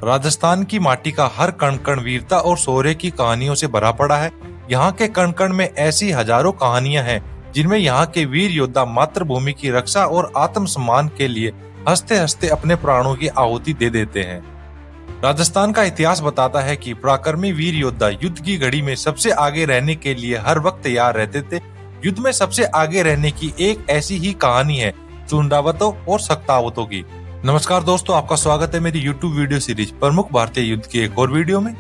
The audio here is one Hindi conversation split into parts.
राजस्थान की माटी का हर कण कण वीरता और शौर्य की कहानियों से भरा पड़ा है। यहाँ के कण कण में ऐसी हजारों कहानियां हैं जिनमें यहाँ के वीर योद्धा मातृभूमि की रक्षा और आत्मसम्मान के लिए हंसते हंसते अपने प्राणों की आहुति दे देते हैं। राजस्थान का इतिहास बताता है कि पराक्रमी वीर योद्धा युद्ध की घड़ी में सबसे आगे रहने के लिए हर वक्त तैयार रहते थे। युद्ध में सबसे आगे रहने की एक ऐसी ही कहानी है चुंडावतों और सक्तावतों की। नमस्कार दोस्तों, आपका स्वागत है मेरी YouTube वीडियो सीरीज प्रमुख भारतीय युद्ध की एक और वीडियो में।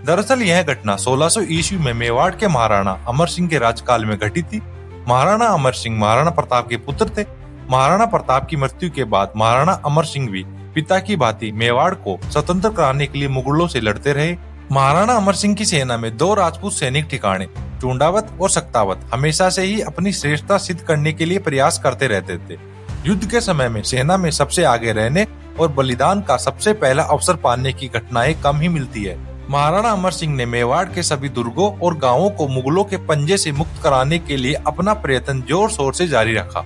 दरअसल यह घटना 1600 ईस्वी में मेवाड़ के महाराणा अमर सिंह के राजकाल में घटी थी। महाराणा अमर सिंह महाराणा प्रताप के पुत्र थे। महाराणा प्रताप की मृत्यु के बाद महाराणा अमर सिंह भी पिता की भांति मेवाड़ को स्वतंत्र कराने के लिए मुगलों से लड़ते रहे। महाराणा अमर सिंह की सेना में दो राजपूत सैनिक ठिकाने चुंडावत और सक्तावत हमेशा से ही अपनी श्रेष्ठता सिद्ध करने के लिए प्रयास करते रहते थे। युद्ध के समय में सेना में सबसे आगे रहने और बलिदान का सबसे पहला अवसर पाने की घटनाएं कम ही मिलती है। महाराणा अमर सिंह ने मेवाड़ के सभी दुर्गों और गांवों को मुगलों के पंजे से मुक्त कराने के लिए अपना प्रयत्न जोर शोर से जारी रखा।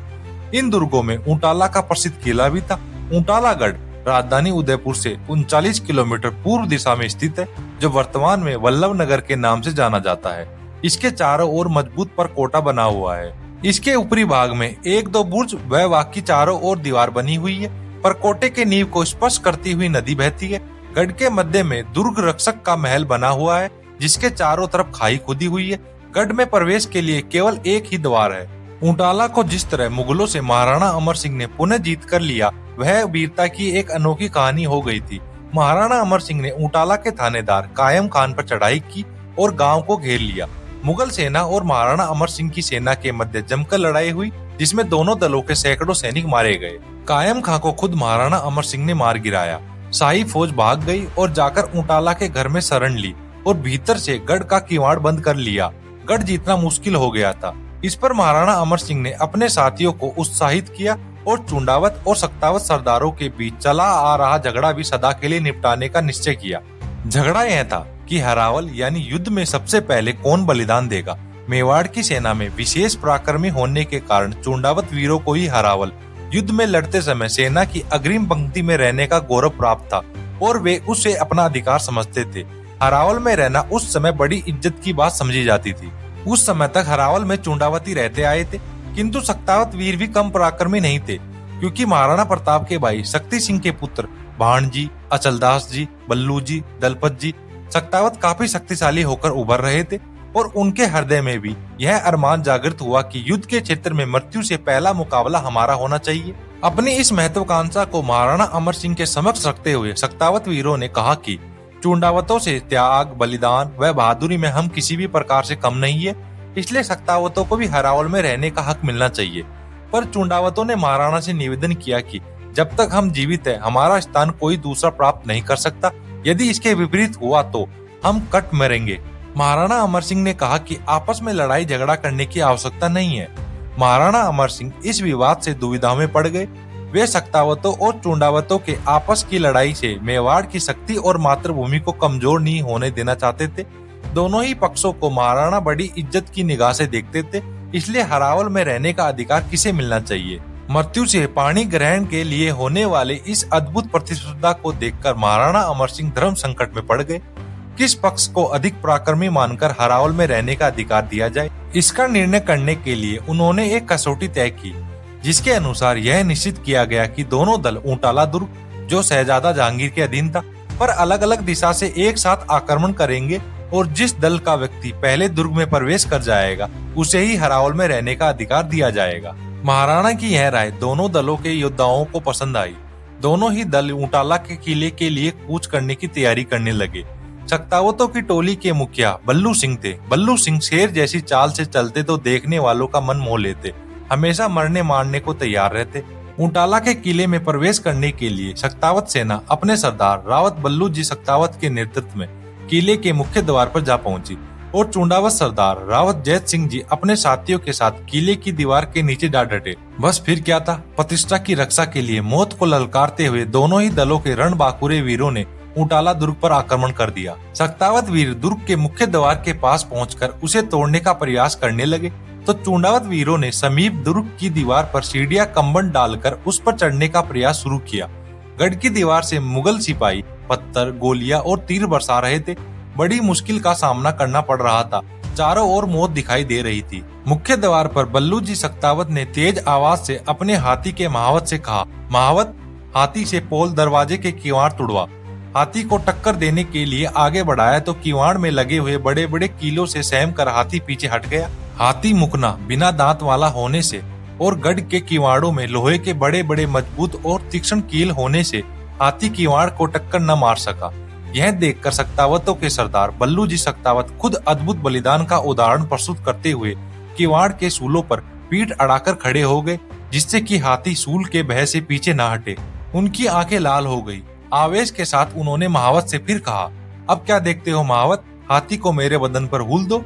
इन दुर्गों में ऊंटाला का प्रसिद्ध किला भी था। ऊंटालागढ़ राजधानी उदयपुर से 39 किलोमीटर पूर्व दिशा में स्थित है, जो वर्तमान में वल्लभ नगर के नाम से जाना जाता है। इसके चारों ओर मजबूत परकोटा बना हुआ है। इसके ऊपरी भाग में एक दो बुर्ज व वाक की चारों ओर दीवार बनी हुई है। परकोटे के नींव को स्पर्श करती हुई नदी बहती है। गढ़ के मध्य में दुर्ग रक्षक का महल बना हुआ है, जिसके चारों तरफ खाई खुदी हुई है। गढ़ में प्रवेश के लिए केवल एक ही द्वार है। ऊंटाला को जिस तरह मुगलों से महाराणा अमर सिंह ने पुनः जीत कर लिया, वह वीरता की एक अनोखी कहानी हो गई थी। महाराणा अमर सिंह ने ऊंटाला के थानेदार कायम खान पर चढ़ाई की और गांव को घेर लिया। मुगल सेना और महाराणा अमर सिंह की सेना के मध्य जमकर लड़ाई हुई, जिसमें दोनों दलों के सैकड़ों सैनिक मारे गए। कायम खां को खुद महाराणा अमर सिंह ने मार गिराया। शाही फौज भाग गई और जाकर ऊंटाला के घर में शरण ली और भीतर से गढ़ का किवाड़ बंद कर लिया। गढ़ जीतना मुश्किल हो गया था। इस पर महाराणा अमर सिंह ने अपने साथियों को उत्साहित किया और चुंडावत और सक्तावत सरदारों के बीच चला आ रहा झगड़ा भी सदा के लिए निपटाने का निश्चय किया। झगड़ा यह था कि हरावल यानी युद्ध में सबसे पहले कौन बलिदान देगा। मेवाड़ की सेना में विशेष पराक्रमी होने के कारण चुंडावत वीरों को ही हरावल युद्ध में लड़ते समय सेना की अग्रिम पंक्ति में रहने का गौरव प्राप्त था और वे उसे अपना अधिकार समझते थे। हरावल में रहना उस समय बड़ी इज्जत की बात समझी जाती थी। उस समय तक हरावल में चुंडावती रहते आए थे, किंतु सक्तावत वीर भी कम पराक्रमी नहीं थे, क्योंकि महाराणा प्रताप के भाई शक्ति सिंह के पुत्र भाणजी, अचलदास जी, बल्लू जी, दलपत जी सक्तावत काफी शक्तिशाली होकर उभर रहे थे और उनके हृदय में भी यह अरमान जागृत हुआ कि युद्ध के क्षेत्र में मृत्यु से पहला मुकाबला हमारा होना चाहिए। अपनी इस महत्वाकांक्षा को महाराणा अमर सिंह के समक्ष रखते हुए सक्तावत वीरों ने कहा कि चुंडावतों से त्याग, बलिदान व बहादुरी में हम किसी भी प्रकार से कम नहीं है, इसलिए सक्तावतों को भी हरावल में रहने का हक मिलना चाहिए। पर चुंडावतों ने महाराणा से निवेदन किया कि जब तक हम जीवित हैं, हमारा स्थान कोई दूसरा प्राप्त नहीं कर सकता। यदि इसके विपरीत हुआ तो हम कट मरेंगे। महाराणा अमर सिंह ने कहा कि आपस में लड़ाई झगड़ा करने की आवश्यकता नहीं है। महाराणा अमर सिंह इस विवाद से दुविधा में पड़ गए। वे सक्तावतों और चुंडावतों के आपस की लड़ाई से मेवाड़ की शक्ति और मातृभूमि को कमजोर नहीं होने देना चाहते थे। दोनों ही पक्षों को महाराणा बड़ी इज्जत की निगाह से देखते थे, इसलिए हरावल में रहने का अधिकार किसे मिलना चाहिए। मृत्यु से पाणी ग्रहण के लिए होने वाले इस अद्भुत प्रतिस्पर्धा को देखकर महाराणा अमर सिंह धर्म संकट में पड़ गए। किस पक्ष को अधिक पराक्रमी मानकर हरावल में रहने का अधिकार दिया जाए, इसका निर्णय करने के लिए उन्होंने एक कसौटी तय की, जिसके अनुसार यह निश्चित किया गया कि दोनों दल ऊंटाला दुर्ग, जो शहजादा जहांगीर के अधीन था, पर अलग अलग दिशा से एक साथ आक्रमण करेंगे और जिस दल का व्यक्ति पहले दुर्ग में प्रवेश कर जाएगा, उसे ही हरावल में रहने का अधिकार दिया जाएगा। महाराणा की यह राय दोनों दलों के योद्धाओं को पसंद आई। दोनों ही दल ऊंटाला के किले के लिए कूच करने की तैयारी करने लगे। सक्तावतों की टोली के मुखिया बल्लू सिंह थे। बल्लू सिंह शेर जैसी चाल से चलते तो देखने वालों का मन मोह लेते, हमेशा मरने मारने को तैयार रहते। ऊंटाला के किले में प्रवेश करने के लिए सक्तावत सेना अपने सरदार रावत बल्लू जी सक्तावत के नेतृत्व में किले के मुख्य द्वार पर जा पहुंची और चुंडावत सरदार रावत जैत सिंह जी अपने साथियों के साथ किले की दीवार के नीचे जा डटे। बस फिर क्या था, प्रतिष्ठा की रक्षा के लिए मौत को ललकारते हुए दोनों ही दलों के रणबांकुरे वीरों ने ऊंटाला दुर्ग पर आक्रमण कर दिया। सक्तावत वीर दुर्ग के मुख्य द्वार के पास पहुंचकर उसे तोड़ने का प्रयास करने लगे, तो चुंडावत वीरों ने समीप दुर्ग की दीवार पर सीढ़ियां कंबन डालकर उस पर चढ़ने का प्रयास शुरू किया। गढ़ की दीवार से मुगल सिपाही पत्थर, गोलियां और तीर बरसा रहे थे। बड़ी मुश्किल का सामना करना पड़ रहा था। चारों ओर मौत दिखाई दे रही थी। मुख्य द्वार पर बल्लू जी सक्तावत ने तेज आवाज से अपने हाथी के महावत से कहा, महावत, हाथी से पोल दरवाजे के किवाड़ तुड़वा। हाथी को टक्कर देने के लिए आगे बढ़ाया तो किवाड़ में लगे हुए बड़े बड़े कीलों से सहम कर हाथी पीछे हट गया। हाथी मुकना, बिना दांत वाला होने से और गढ़ के किवाड़ों में लोहे के बड़े बड़े मजबूत और तीक्ष्ण कील होने से हाथी किवाड़ को टक्कर न मार सका। यह देखकर सक्तावतों के सरदार बल्लू जी सक्तावत खुद अद्भुत बलिदान का उदाहरण प्रस्तुत करते हुए किवाड़ के सूलों पर पीठ अड़ाकर खड़े हो गए, जिससे कि हाथी सूल के भय से पीछे न हटे। उनकी आंखें लाल हो गई। आवेश के साथ उन्होंने महावत से फिर कहा, अब क्या देखते हो महावत, हाथी को मेरे बदन पर हूल दो।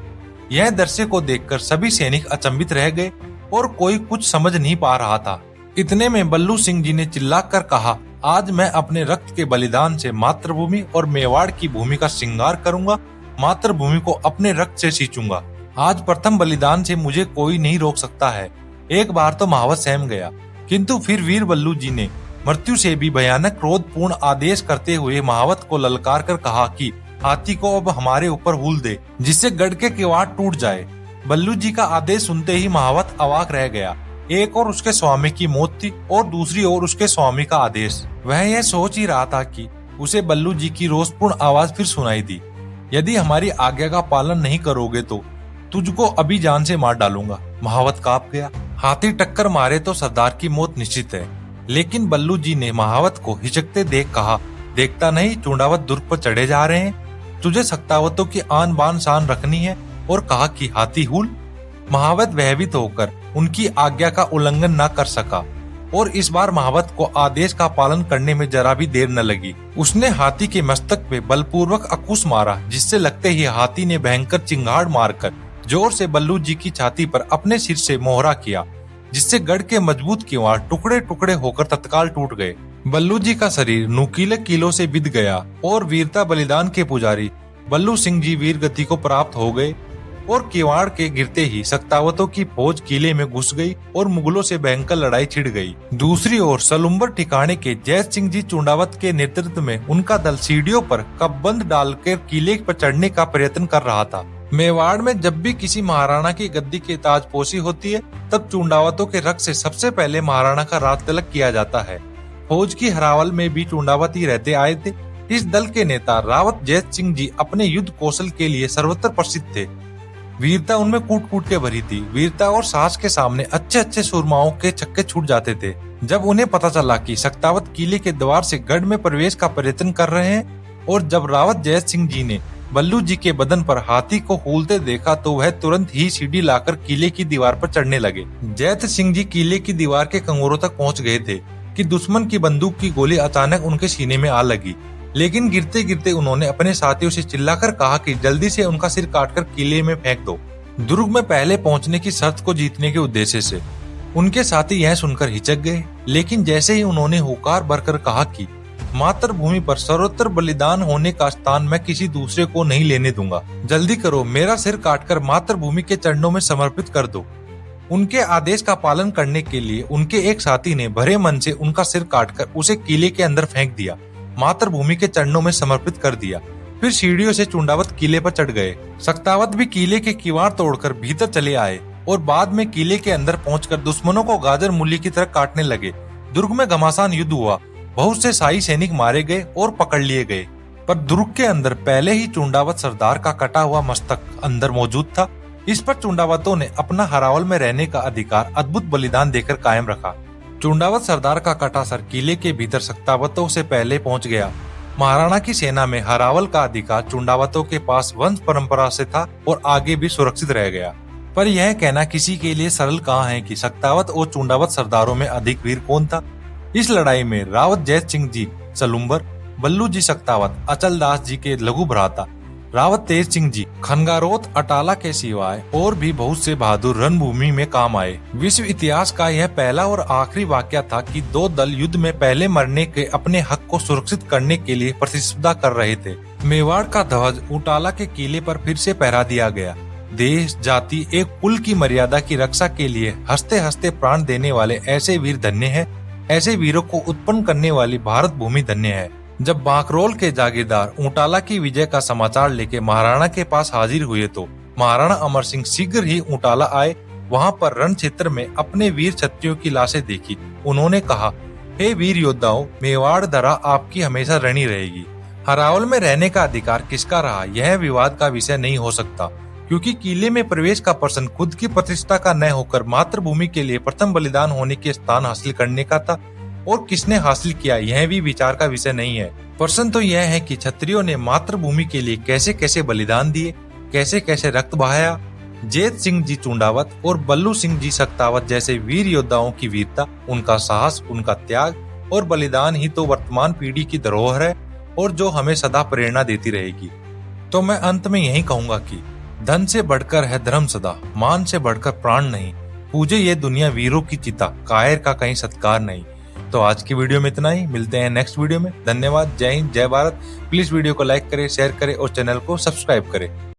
यह दृश्य को देखकर सभी सैनिक अचंभित रह गए और कोई कुछ समझ नहीं पा रहा था। इतने में बल्लू सिंह जी ने चिल्लाकर कहा, आज मैं अपने रक्त के बलिदान से मातृभूमि और मेवाड़ की भूमि का श्रृंगार करूंगा। मातृभूमि को अपने रक्त से सींचूंगा। आज प्रथम बलिदान से मुझे कोई नहीं रोक सकता है। एक बार तो महावत सहम गया, किंतु फिर वीर बल्लू जी ने मृत्यु से भी भयानक क्रोधपूर्ण आदेश करते हुए महावत को ललकार कर कहा कि हाथी को अब हमारे ऊपर हूल दे, जिससे गढ़ के किवाड़ टूट जाए। बल्लू जी का आदेश सुनते ही महावत अवाक रह गया। एक और उसके स्वामी की मौत थी और दूसरी ओर उसके स्वामी का आदेश। वह यह सोच ही रहा था कि उसे बल्लू जी की रोषपूर्ण आवाज फिर सुनाई दी, यदि हमारी आज्ञा का पालन नहीं करोगे तो तुझको अभी जान से मार डालूंगा। महावत कांप गया। हाथी टक्कर मारे तो सरदार की मौत निश्चित है, लेकिन बल्लू जी ने महावत को हिचकते देख कहा, देखता नहीं चूंडावत दुर्ग पर चढ़े जा रहे हैं, तुझे सक्तावतों की आन बान शान रखनी है। और कहा कि हाथी हूल। महावत भयभीत होकर उनकी आज्ञा का उल्लंघन न कर सका और इस बार महावत को आदेश का पालन करने में जरा भी देर न लगी। उसने हाथी के मस्तक पे बलपूर्वक अकुश मारा, जिससे लगते ही हाथी ने भयंकर चिंगाड़ मारकर जोर से बल्लू जी की छाती पर अपने सिर से मोहरा किया, जिससे गढ़ के मजबूत किवाड़ टुकड़े टुकड़े होकर तत्काल टूट गए। बल्लू जी का शरीर नुकीले कीलों से बिध गया और वीरता बलिदान के पुजारी बल्लू सिंह जी वीर गति को प्राप्त हो गए और किवाड़ के गिरते ही सक्तावतों की फौज किले में घुस गई और मुगलों से भयंकर लड़ाई छिड़ गई। दूसरी ओर सलुम्बर ठिकाने के जैत सिंह जी चूंडावत के नेतृत्व में उनका दल सीढ़ियों पर कब्बंद डालकर किले पर चढ़ने का प्रयत्न कर रहा था। मेवाड़ में जब भी किसी महाराणा की गद्दी की ताजपोशी होती है, तब चूंडावतों के रक्त से सबसे पहले महाराणा का राज तिलक किया जाता है। फौज की हरावल में भी चूंडावत ही रहते आए थे। इस दल के नेता रावत जैत सिंह जी अपने युद्ध कौशल के लिए सर्वत्र प्रसिद्ध थे। वीरता उनमें कूट कूट के भरी थी। वीरता और साहस के सामने अच्छे अच्छे सूरमाओं के छक्के छूट जाते थे। जब उन्हें पता चला कि सक्तावत किले के द्वार से गढ़ में प्रवेश का प्रयत्न कर रहे हैं और जब रावत जैत सिंह जी ने बल्लू जी के बदन पर हाथी को हूलते देखा तो वह तुरंत ही सीढ़ी लाकर किले की दीवार पर चढ़ने लगे। जैत सिंह जी किले की दीवार के कंगोरों तक पहुंच गए थे कि दुश्मन की बंदूक की गोली अचानक उनके सीने में आ लगी, लेकिन गिरते गिरते उन्होंने अपने साथियों से चिल्लाकर कहा कि जल्दी से उनका सिर काटकर किले में फेंक दो। दुर्ग में पहले पहुंचने की शर्त को जीतने के उद्देश्य से उनके साथी यह सुनकर हिचक गए, लेकिन जैसे ही उन्होंने हुकार भरकर कहा कि मातृभूमि पर सर्वोत्तर बलिदान होने का स्थान मैं किसी दूसरे को नहीं लेने दूंगा, जल्दी करो, मेरा सिर काटकर मातृभूमि के चरणों में समर्पित कर दो। उनके आदेश का पालन करने के लिए उनके एक साथी ने भरे मन से उनका सिर काटकर उसे किले के अंदर फेंक दिया, मातृभूमि के चरणों में समर्पित कर दिया। फिर सीढ़ियों से चूंडावत किले पर चढ़ गए। सक्तावत भी किले के किवाड़ तोड़कर भीतर चले आए और बाद में किले के अंदर पहुंचकर दुश्मनों को गाजर मूली की तरह काटने लगे। दुर्ग में घमासान युद्ध हुआ। बहुत से शाही सैनिक मारे गए और पकड़ लिए गए, पर दुर्ग के अंदर पहले ही चूंडावत सरदार का कटा हुआ मस्तक अंदर मौजूद था। इस पर चूंडावतों ने अपना हरावल में रहने का अधिकार अद्भुत बलिदान देकर कायम रखा। चूंडावत सरदार का कटा सर किले के भीतर सक्तावतों से पहले पहुंच गया। महाराणा की सेना में हरावल का अधिकार चूंडावतों के पास वंश परंपरा से था और आगे भी सुरक्षित रह गया। पर यह कहना किसी के लिए सरल कहाँ है कि सक्तावत और चूंडावत सरदारों में अधिक वीर कौन था। इस लड़ाई में रावत जैत सिंह जी सलुम्बर, बल्लू जी सक्तावत अचल दास जी के लघु भ्राता रावत तेज सिंह जी खनगारोत अटाला के सिवाय और भी बहुत से बहादुर रणभूमि में काम आए। विश्व इतिहास का यह पहला और आखिरी वाकया था कि दो दल युद्ध में पहले मरने के अपने हक को सुरक्षित करने के लिए प्रतिस्पर्धा कर रहे थे। मेवाड़ का ध्वज उटाला के किले पर फिर से फहरा दिया गया। देश, जाति, एक कुल की मर्यादा की रक्षा के लिए हंसते हंसते प्राण देने वाले ऐसे वीर धन्य है। ऐसे वीरों को उत्पन्न करने वाली भारत भूमि धन्य है। जब बांकरोल के जागीरदार ऊंटाला की विजय का समाचार लेके महाराणा के पास हाजिर हुए तो महाराणा अमर सिंह शीघ्र ही ऊंटाला आए। वहां पर रण क्षेत्र में अपने वीर क्षत्रियों की लाशें देखी। उन्होंने कहा, हे वीर योद्धाओं, मेवाड़ दरा आपकी हमेशा रणी रहेगी। हरावल में रहने का अधिकार किसका रहा, यह विवाद का विषय नहीं हो सकता, क्योंकि किले में प्रवेश का प्रश्न खुद की प्रतिष्ठा का न होकर मातृभूमि के लिए प्रथम बलिदान होने के स्थान हासिल करने का था। और किसने हासिल किया, यह भी विचार का विषय नहीं है। प्रश्न तो यह है कि क्षत्रियों ने मातृभूमि के लिए कैसे कैसे बलिदान दिए, कैसे कैसे रक्त बहाया। जेत सिंह जी चुंडावत और बल्लू सिंह जी सक्तावत जैसे वीर योद्धाओं की वीरता, उनका साहस, उनका त्याग और बलिदान ही तो वर्तमान पीढ़ी की धरोहर है और जो हमें सदा प्रेरणा देती रहेगी। तो मैं अंत में यही कहूंगा कि धन से बढ़कर है धर्म सदा, मान से बढ़कर प्राण नहीं। पूजे ये दुनिया वीरों की चिता, कायर का कहीं सत्कार नहीं। तो आज की वीडियो में इतना ही, मिलते हैं नेक्स्ट वीडियो में। धन्यवाद। जय हिंद, जय भारत। प्लीज वीडियो को लाइक करें, शेयर करें और चैनल को सब्सक्राइब करें।